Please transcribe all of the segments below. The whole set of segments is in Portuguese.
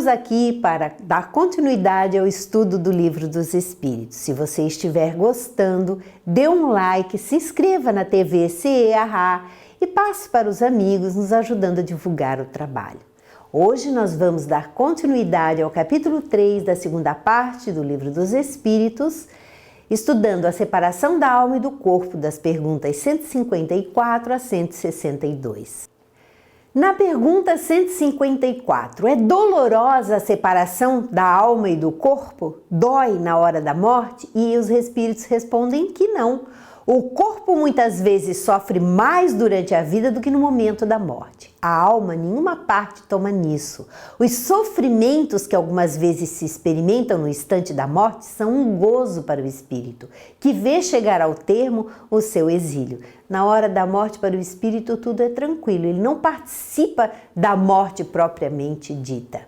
Estamos aqui para dar continuidade ao estudo do Livro dos Espíritos. Se você estiver gostando, dê um like, se inscreva na TV CEARA e passe para os amigos, nos ajudando a divulgar o trabalho. Hoje nós vamos dar continuidade ao capítulo 3 da segunda parte do Livro dos Espíritos, estudando a separação da alma e do corpo, das perguntas 154 a 162. Na pergunta 154, é dolorosa a separação da alma e do corpo? Dói na hora da morte? E os espíritos respondem que não. O corpo muitas vezes sofre mais durante a vida do que no momento da morte. A alma, nenhuma parte toma nisso. Os sofrimentos que algumas vezes se experimentam no instante da morte são um gozo para o espírito, que vê chegar ao termo o seu exílio. Na hora da morte, para o espírito, tudo é tranquilo. Ele não participa da morte propriamente dita.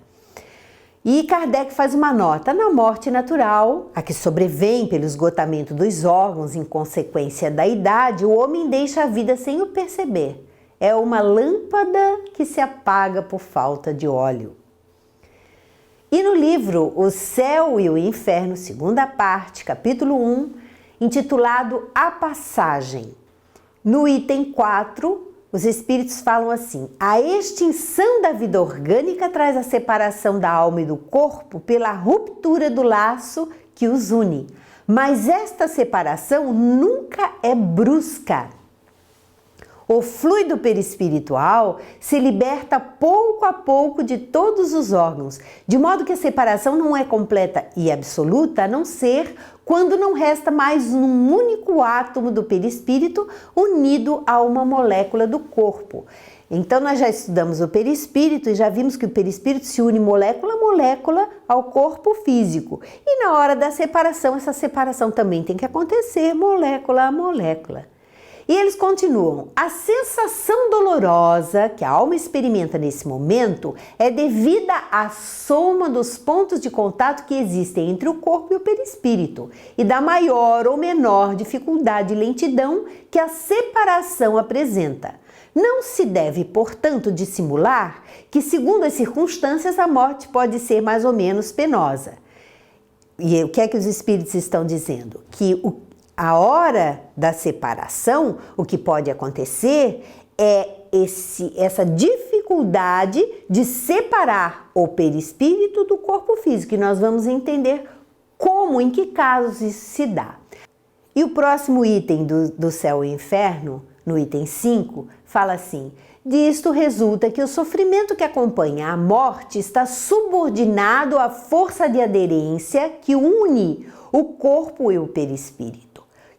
E Kardec faz uma nota: na morte natural, a que sobrevém pelo esgotamento dos órgãos em consequência da idade, o homem deixa a vida sem o perceber. É uma lâmpada que se apaga por falta de óleo. E no livro O Céu e o Inferno, segunda parte, capítulo 1, intitulado A Passagem, no item 4, os espíritos falam assim: a extinção da vida orgânica traz a separação da alma e do corpo pela ruptura do laço que os une. Mas esta separação nunca é brusca. O fluido perispiritual se liberta pouco a pouco de todos os órgãos, de modo que a separação não é completa e absoluta, a não ser quando não resta mais um único átomo do perispírito unido a uma molécula do corpo. Então nós já estudamos o perispírito e já vimos que o perispírito se une molécula a molécula ao corpo físico. E na hora da separação, essa separação também tem que acontecer molécula a molécula. E eles continuam: a sensação dolorosa que a alma experimenta nesse momento é devida à soma dos pontos de contato que existem entre o corpo e o perispírito e da maior ou menor dificuldade e lentidão que a separação apresenta. Não se deve, portanto, dissimular que, segundo as circunstâncias, a morte pode ser mais ou menos penosa. E o que é que os espíritos estão dizendo? Que a hora da separação, o que pode acontecer é essa dificuldade de separar o perispírito do corpo físico. E nós vamos entender como, em que casos isso se dá. E o próximo item do Céu e Inferno, no item 5, fala assim: disto resulta que o sofrimento que acompanha a morte está subordinado à força de aderência que une o corpo e o perispírito.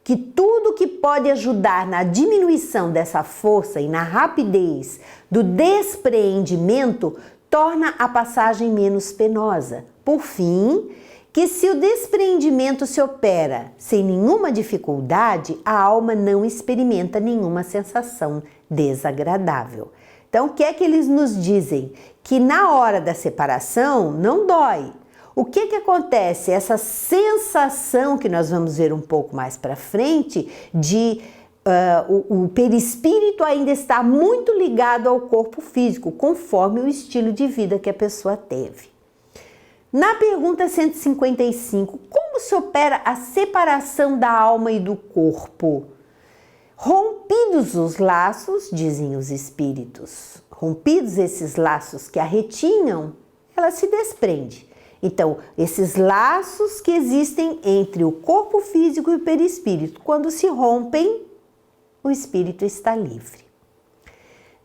Que tudo que pode ajudar na diminuição dessa força e na rapidez do despreendimento torna a passagem menos penosa. Por fim, que se o despreendimento se opera sem nenhuma dificuldade, a alma não experimenta nenhuma sensação desagradável. Então, o que é que eles nos dizem? Que na hora da separação não dói. O que acontece? Essa sensação que nós vamos ver um pouco mais para frente de o perispírito ainda está muito ligado ao corpo físico, conforme o estilo de vida que a pessoa teve. Na pergunta 155, como se opera a separação da alma e do corpo? Rompidos os laços, dizem os espíritos, rompidos esses laços que a retinham, ela se desprende. Então, esses laços que existem entre o corpo físico e o perispírito, quando se rompem, o espírito está livre.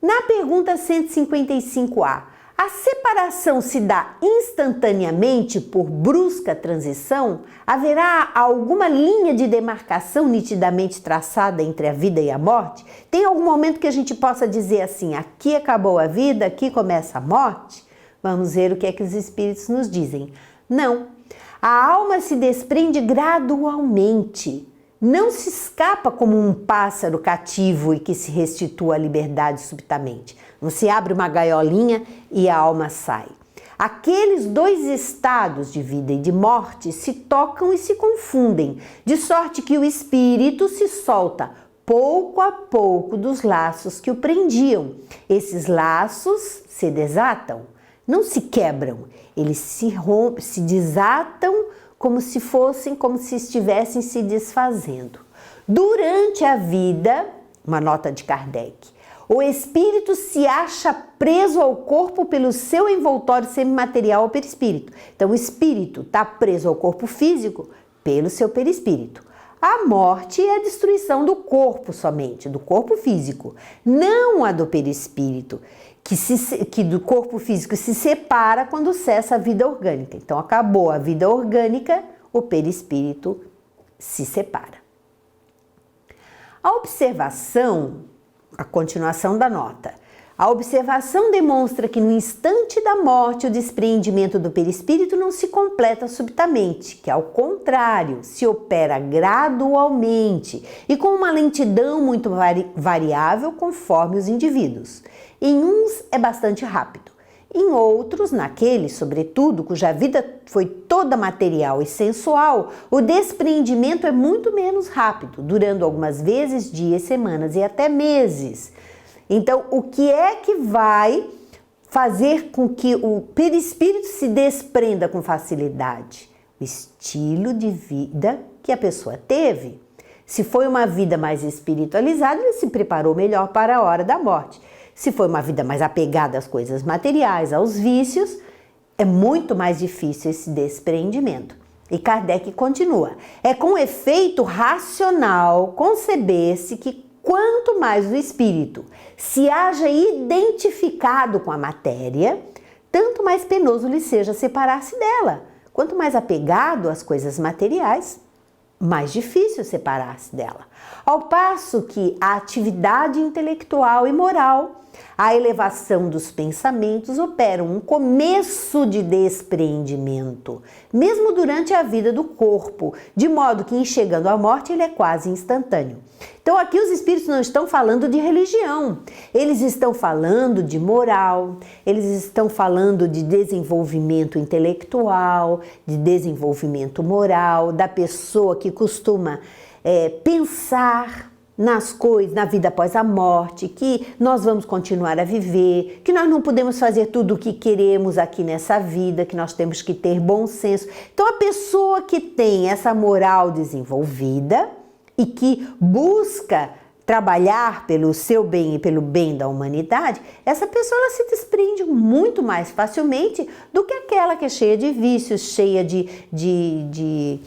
Na pergunta 155A, a separação se dá instantaneamente por brusca transição? Haverá alguma linha de demarcação nitidamente traçada entre a vida e a morte? Tem algum momento que a gente possa dizer assim: aqui acabou a vida, aqui começa a morte? Vamos ver o que é que os espíritos nos dizem. Não. A alma se desprende gradualmente. Não se escapa como um pássaro cativo e que se restitua à liberdade subitamente. Não se abre uma gaiolinha e a alma sai. Aqueles dois estados de vida e de morte se tocam e se confundem, de sorte que o espírito se solta pouco a pouco dos laços que o prendiam. Esses laços se desatam. não se quebram, eles se rompem, se desatam como se estivessem se desfazendo. Durante a vida, uma nota de Kardec, o espírito se acha preso ao corpo pelo seu envoltório semimaterial ao perispírito. Então, o espírito está preso ao corpo físico pelo seu perispírito. A morte é a destruição do corpo somente, do corpo físico, não a do perispírito, que do corpo físico se separa quando cessa a vida orgânica. Então, acabou a vida orgânica, o perispírito se separa. A observação, a continuação da nota, a observação demonstra que no instante da morte o despreendimento do perispírito não se completa subitamente, que ao contrário, se opera gradualmente e com uma lentidão muito variável conforme os indivíduos. Em uns é bastante rápido, em outros, naqueles, sobretudo, cuja vida foi toda material e sensual, o despreendimento é muito menos rápido, durando algumas vezes dias, semanas e até meses. Então, o que é que vai fazer com que o perispírito se desprenda com facilidade? O estilo de vida que a pessoa teve. Se foi uma vida mais espiritualizada, ele se preparou melhor para a hora da morte. Se foi uma vida mais apegada às coisas materiais, aos vícios, é muito mais difícil esse despreendimento. E Kardec continua: é com efeito racional conceber-se que quanto mais o espírito se haja identificado com a matéria, tanto mais penoso lhe seja separar-se dela. Quanto mais apegado às coisas materiais, mais difícil separar-se dela. Ao passo que a atividade intelectual e moral, a elevação dos pensamentos operam um começo de despreendimento, mesmo durante a vida do corpo, de modo que, em chegando à morte, ele é quase instantâneo. Então, aqui os espíritos não estão falando de religião, eles estão falando de moral, eles estão falando de desenvolvimento intelectual, de desenvolvimento moral, da pessoa que costuma pensar nas coisas, na vida após a morte, que nós vamos continuar a viver, que nós não podemos fazer tudo o que queremos aqui nessa vida, que nós temos que ter bom senso. Então, a pessoa que tem essa moral desenvolvida e que busca trabalhar pelo seu bem e pelo bem da humanidade, essa pessoa ela se desprende muito mais facilmente do que aquela que é cheia de vícios, cheia de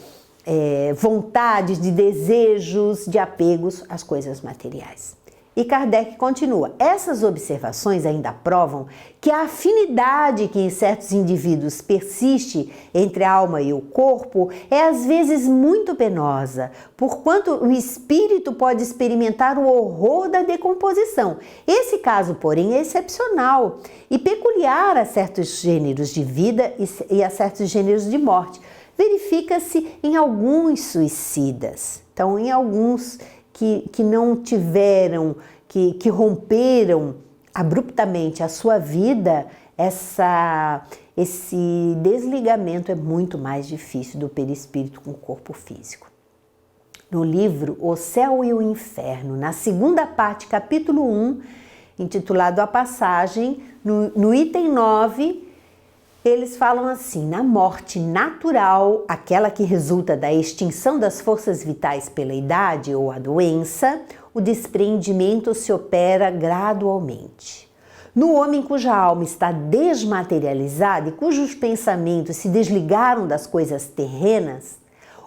vontades, de desejos, de apegos às coisas materiais. E Kardec continua: essas observações ainda provam que a afinidade que em certos indivíduos persiste entre a alma e o corpo é às vezes muito penosa, porquanto o espírito pode experimentar o horror da decomposição. Esse caso, porém, é excepcional e peculiar a certos gêneros de vida e a certos gêneros de morte. Verifica-se em alguns suicidas, então em alguns que não tiveram, que romperam abruptamente a sua vida, esse desligamento é muito mais difícil do perispírito com o corpo físico. No livro O Céu e o Inferno, na segunda parte, capítulo 1, intitulado A Passagem, no item 9, eles falam assim: na morte natural, aquela que resulta da extinção das forças vitais pela idade ou a doença, o despreendimento se opera gradualmente. No homem cuja alma está desmaterializada e cujos pensamentos se desligaram das coisas terrenas,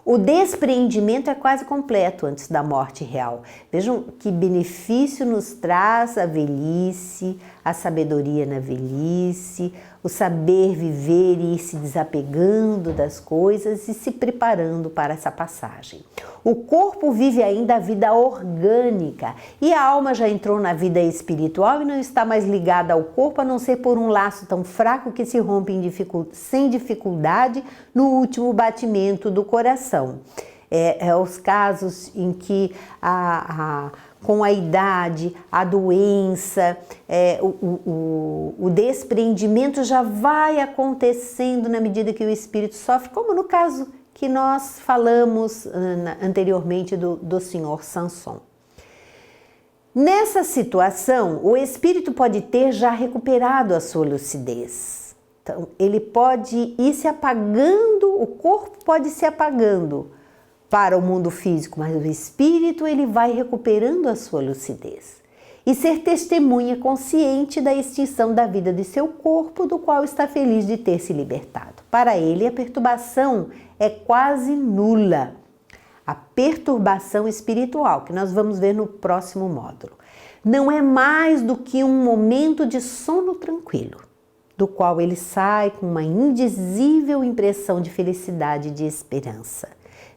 o despreendimento é quase completo antes da morte real. Vejam que benefício nos traz a velhice, a sabedoria na velhice, o saber viver e ir se desapegando das coisas e se preparando para essa passagem. O corpo vive ainda a vida orgânica e a alma já entrou na vida espiritual e não está mais ligada ao corpo, a não ser por um laço tão fraco que se rompe sem dificuldade no último batimento do coração. Os casos em que com a idade, a doença, o despreendimento já vai acontecendo na medida que o espírito sofre, como no caso que nós falamos anteriormente do senhor Samson. Nessa situação, o espírito pode ter já recuperado a sua lucidez, Então, ele pode ir se apagando, o corpo pode se apagando para o mundo físico, mas o espírito ele vai recuperando a sua lucidez. E ser testemunha consciente da extinção da vida de seu corpo, do qual está feliz de ter se libertado. Para ele, a perturbação é quase nula. A perturbação espiritual, que nós vamos ver no próximo módulo, não é mais do que um momento de sono tranquilo, do qual ele sai com uma indizível impressão de felicidade e de esperança.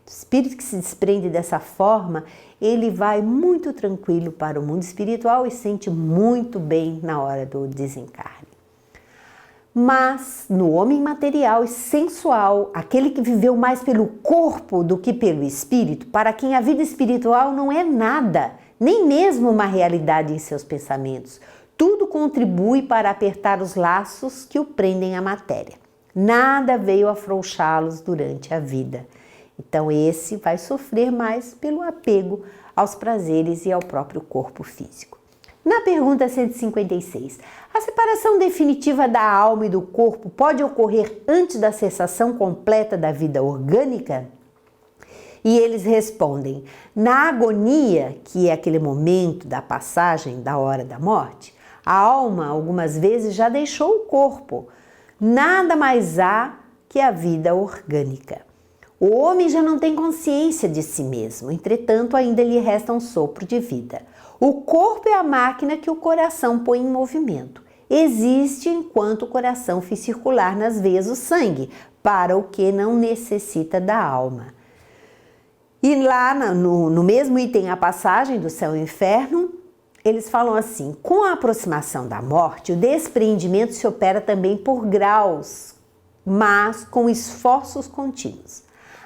O espírito que se desprende dessa forma, ele vai muito tranquilo para o mundo espiritual e sente muito bem na hora do desencarne. Mas no homem material e sensual, aquele que viveu mais pelo corpo do que pelo espírito, para quem a vida espiritual não é nada, nem mesmo uma realidade em seus pensamentos, tudo contribui para apertar os laços que o prendem à matéria. Nada veio afrouxá-los durante a vida. Então esse vai sofrer mais pelo apego aos prazeres e ao próprio corpo físico. Na pergunta 156, a separação definitiva da alma e do corpo pode ocorrer antes da cessação completa da vida orgânica? E eles respondem, na agonia, que é aquele momento da passagem da hora da morte, a alma algumas vezes já deixou o corpo. Nada mais há que a vida orgânica. O homem já não tem consciência de si mesmo, entretanto ainda lhe resta um sopro de vida. O corpo é a máquina que o coração põe em movimento. Existe enquanto o coração faz circular nas veias o sangue, para o que não necessita da alma. E lá no mesmo item, a passagem do céu e inferno, eles falam assim, com a aproximação da morte, o despreendimento se opera também por graus, mas com esforços contínuos.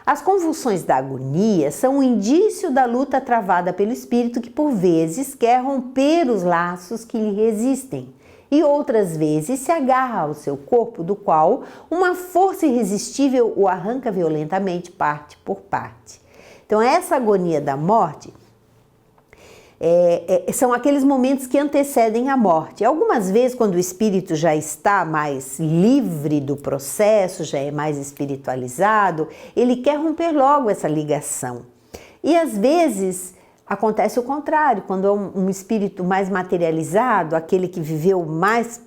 As convulsões da agonia são um indício da luta travada pelo espírito que, por vezes, quer romper os laços que lhe resistem e outras vezes se agarra ao seu corpo, do qual uma força irresistível o arranca violentamente, parte por parte. Então, essa agonia da morte são aqueles momentos que antecedem a morte. Algumas vezes, quando o espírito já está mais livre do processo, já é mais espiritualizado, ele quer romper logo essa ligação. E às vezes acontece o contrário, quando é um espírito mais materializado, aquele que viveu mais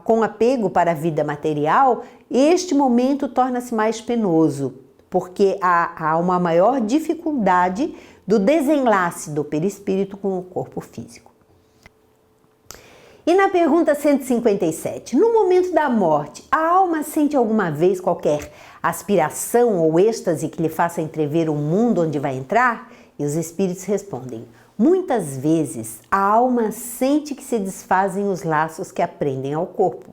com apego para a vida material, este momento torna-se mais penoso, porque há uma maior dificuldade do desenlace do perispírito com o corpo físico. E na pergunta 157, no momento da morte, a alma sente alguma vez qualquer aspiração ou êxtase que lhe faça entrever o mundo onde vai entrar? E os espíritos respondem, muitas vezes a alma sente que se desfazem os laços que a prendem ao corpo.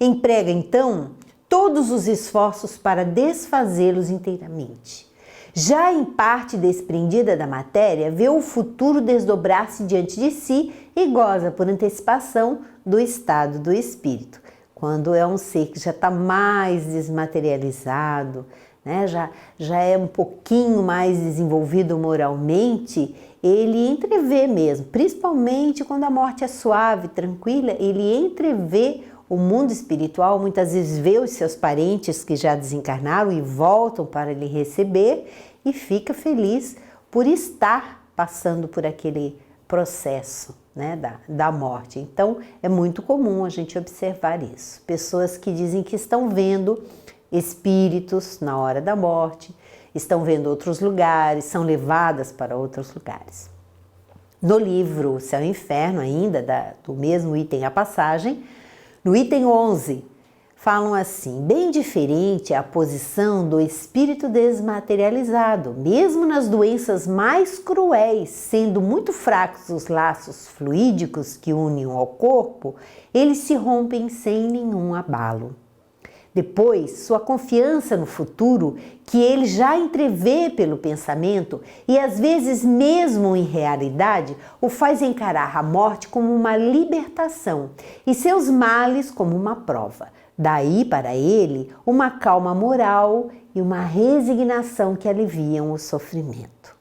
Emprega então todos os esforços para desfazê-los inteiramente. Já em parte desprendida da matéria, vê o futuro desdobrar-se diante de si e goza por antecipação do estado do espírito. Quando é um ser que já está mais desmaterializado, né, já é um pouquinho mais desenvolvido moralmente, ele entrevê mesmo, principalmente quando a morte é suave, tranquila, ele entrevê o mundo espiritual, muitas vezes vê os seus parentes que já desencarnaram e voltam para lhe receber e fica feliz por estar passando por aquele processo, né, da morte. Então, é muito comum a gente observar isso. Pessoas que dizem que estão vendo espíritos na hora da morte, estão vendo outros lugares, são levadas para outros lugares. No livro Céu e Inferno, ainda do mesmo item A Passagem, no item 11, falam assim, bem diferente é a posição do espírito desmaterializado, mesmo nas doenças mais cruéis, sendo muito fracos os laços fluídicos que unem ao corpo, eles se rompem sem nenhum abalo. Depois, sua confiança no futuro, que ele já entrevê pelo pensamento e às vezes mesmo em realidade, o faz encarar a morte como uma libertação e seus males como uma prova. Daí para ele, uma calma moral e uma resignação que aliviam o sofrimento.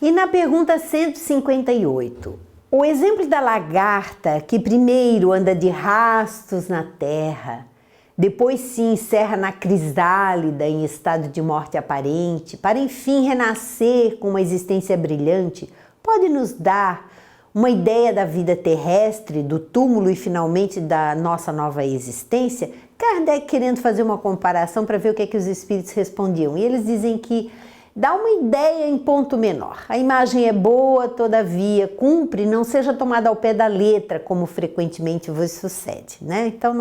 E na pergunta 158, O exemplo da lagarta que primeiro anda de rastos na terra, depois se encerra na crisálida em estado de morte aparente, para enfim renascer com uma existência brilhante, pode nos dar uma ideia da vida terrestre, do túmulo e finalmente da nossa nova existência. Kardec querendo fazer uma comparação para ver o que é que os espíritos respondiam. E eles dizem que dá uma ideia em ponto menor. A imagem é boa, todavia, cumpre, não seja tomada ao pé da letra, como frequentemente vos sucede, né? Então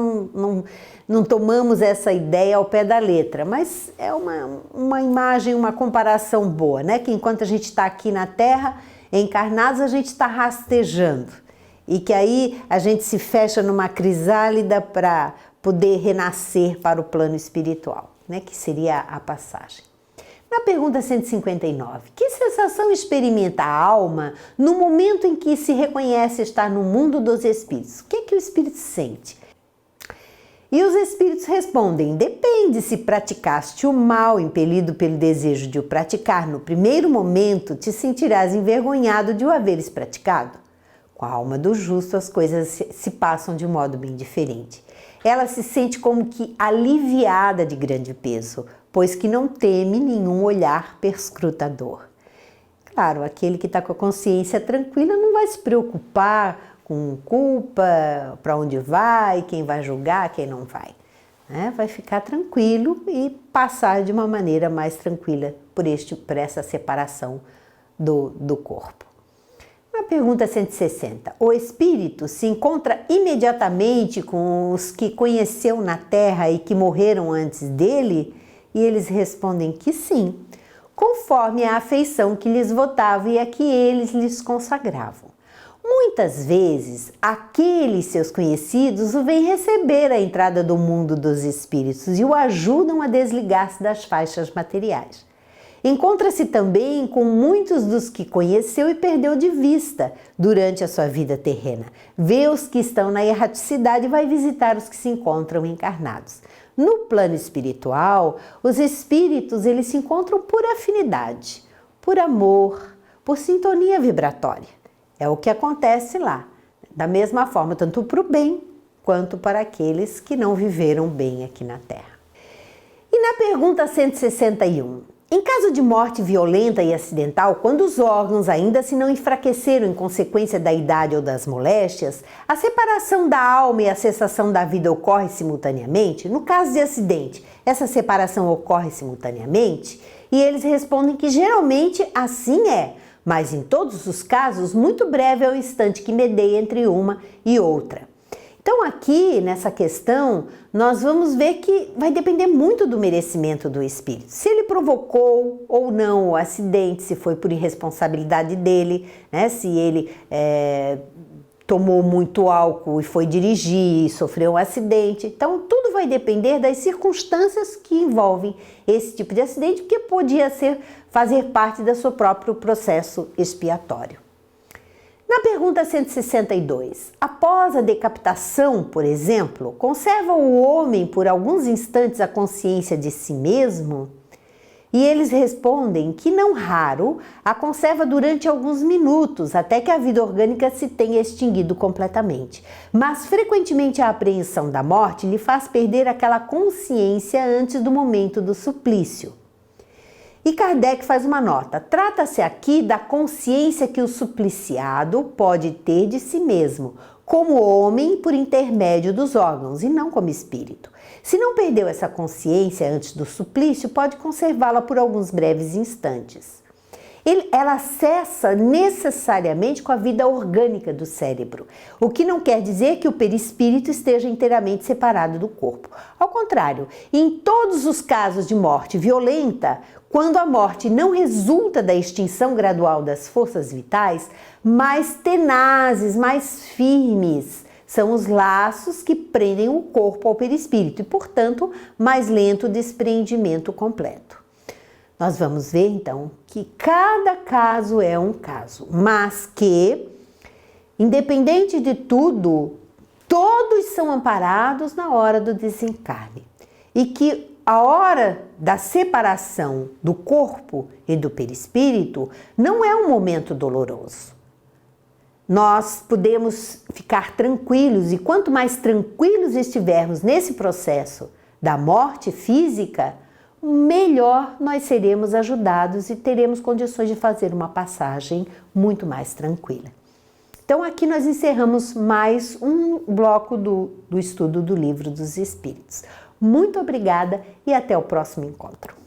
não tomamos essa ideia ao pé da letra, mas é uma imagem, uma comparação boa, né? Que enquanto a gente está aqui na Terra, encarnados, a gente está rastejando. E que aí a gente se fecha numa crisálida para poder renascer para o plano espiritual, né? Que seria a passagem. Na pergunta 159, que sensação experimenta a alma no momento em que se reconhece estar no mundo dos espíritos? O que é que o espírito sente? E os espíritos respondem, depende se praticaste o mal, impelido pelo desejo de o praticar. No primeiro momento, te sentirás envergonhado de o haveres praticado. Com a alma do justo, as coisas se passam de modo bem diferente. Ela se sente como que aliviada de grande peso, pois que não teme nenhum olhar perscrutador. Claro, aquele que está com a consciência tranquila não vai se preocupar com culpa, para onde vai, quem vai julgar, quem não vai. Né? Vai ficar tranquilo e passar de uma maneira mais tranquila por essa separação do corpo. Na pergunta 160, o espírito se encontra imediatamente com os que conheceu na Terra e que morreram antes dele? E eles respondem que sim, conforme a afeição que lhes votava e a que eles lhes consagravam. Muitas vezes, aqueles seus conhecidos o vêm receber à entrada do mundo dos espíritos e o ajudam a desligar-se das faixas materiais. Encontra-se também com muitos dos que conheceu e perdeu de vista durante a sua vida terrena. Vê os que estão na erraticidade e vai visitar os que se encontram encarnados. No plano espiritual, os espíritos eles se encontram por afinidade, por amor, por sintonia vibratória. É o que acontece lá, da mesma forma, tanto para o bem quanto para aqueles que não viveram bem aqui na Terra. E na pergunta 161, em caso de morte violenta e acidental, quando os órgãos ainda se não enfraqueceram em consequência da idade ou das moléstias, a separação da alma e a cessação da vida ocorre simultaneamente? No caso de acidente, essa separação ocorre simultaneamente? E eles respondem que geralmente assim é, mas em todos os casos, muito breve é o instante que medeia entre uma e outra. Então aqui, nessa questão, nós vamos ver que vai depender muito do merecimento do espírito. Se ele provocou ou não o acidente, se foi por irresponsabilidade dele, né? Se ele tomou muito álcool e foi dirigir e sofreu um acidente. Então tudo vai depender das circunstâncias que envolvem esse tipo de acidente, porque podia fazer parte do seu próprio processo expiatório. Na pergunta 162, após a decapitação, por exemplo, conserva o homem por alguns instantes a consciência de si mesmo? E eles respondem que não raro a conserva durante alguns minutos, até que a vida orgânica se tenha extinguido completamente. Mas frequentemente a apreensão da morte lhe faz perder aquela consciência antes do momento do suplício. E Kardec faz uma nota, trata-se aqui da consciência que o supliciado pode ter de si mesmo, como homem por intermédio dos órgãos e não como espírito. Se não perdeu essa consciência antes do suplício, pode conservá-la por alguns breves instantes. Ela cessa necessariamente com a vida orgânica do cérebro, o que não quer dizer que o perispírito esteja inteiramente separado do corpo. Ao contrário, em todos os casos de morte violenta, quando a morte não resulta da extinção gradual das forças vitais, mais tenazes, mais firmes são os laços que prendem o corpo ao perispírito e, portanto, mais lento o despreendimento completo. Nós vamos ver, então, que cada caso é um caso, mas que, independente de tudo, todos são amparados na hora do desencarne. E que a hora da separação do corpo e do perispírito não é um momento doloroso. nós podemos ficar tranquilos, e quanto mais tranquilos estivermos nesse processo da morte física, melhor nós seremos ajudados e teremos condições de fazer uma passagem muito mais tranquila. Então aqui nós encerramos mais um bloco do estudo do Livro dos Espíritos. Muito obrigada e até o próximo encontro.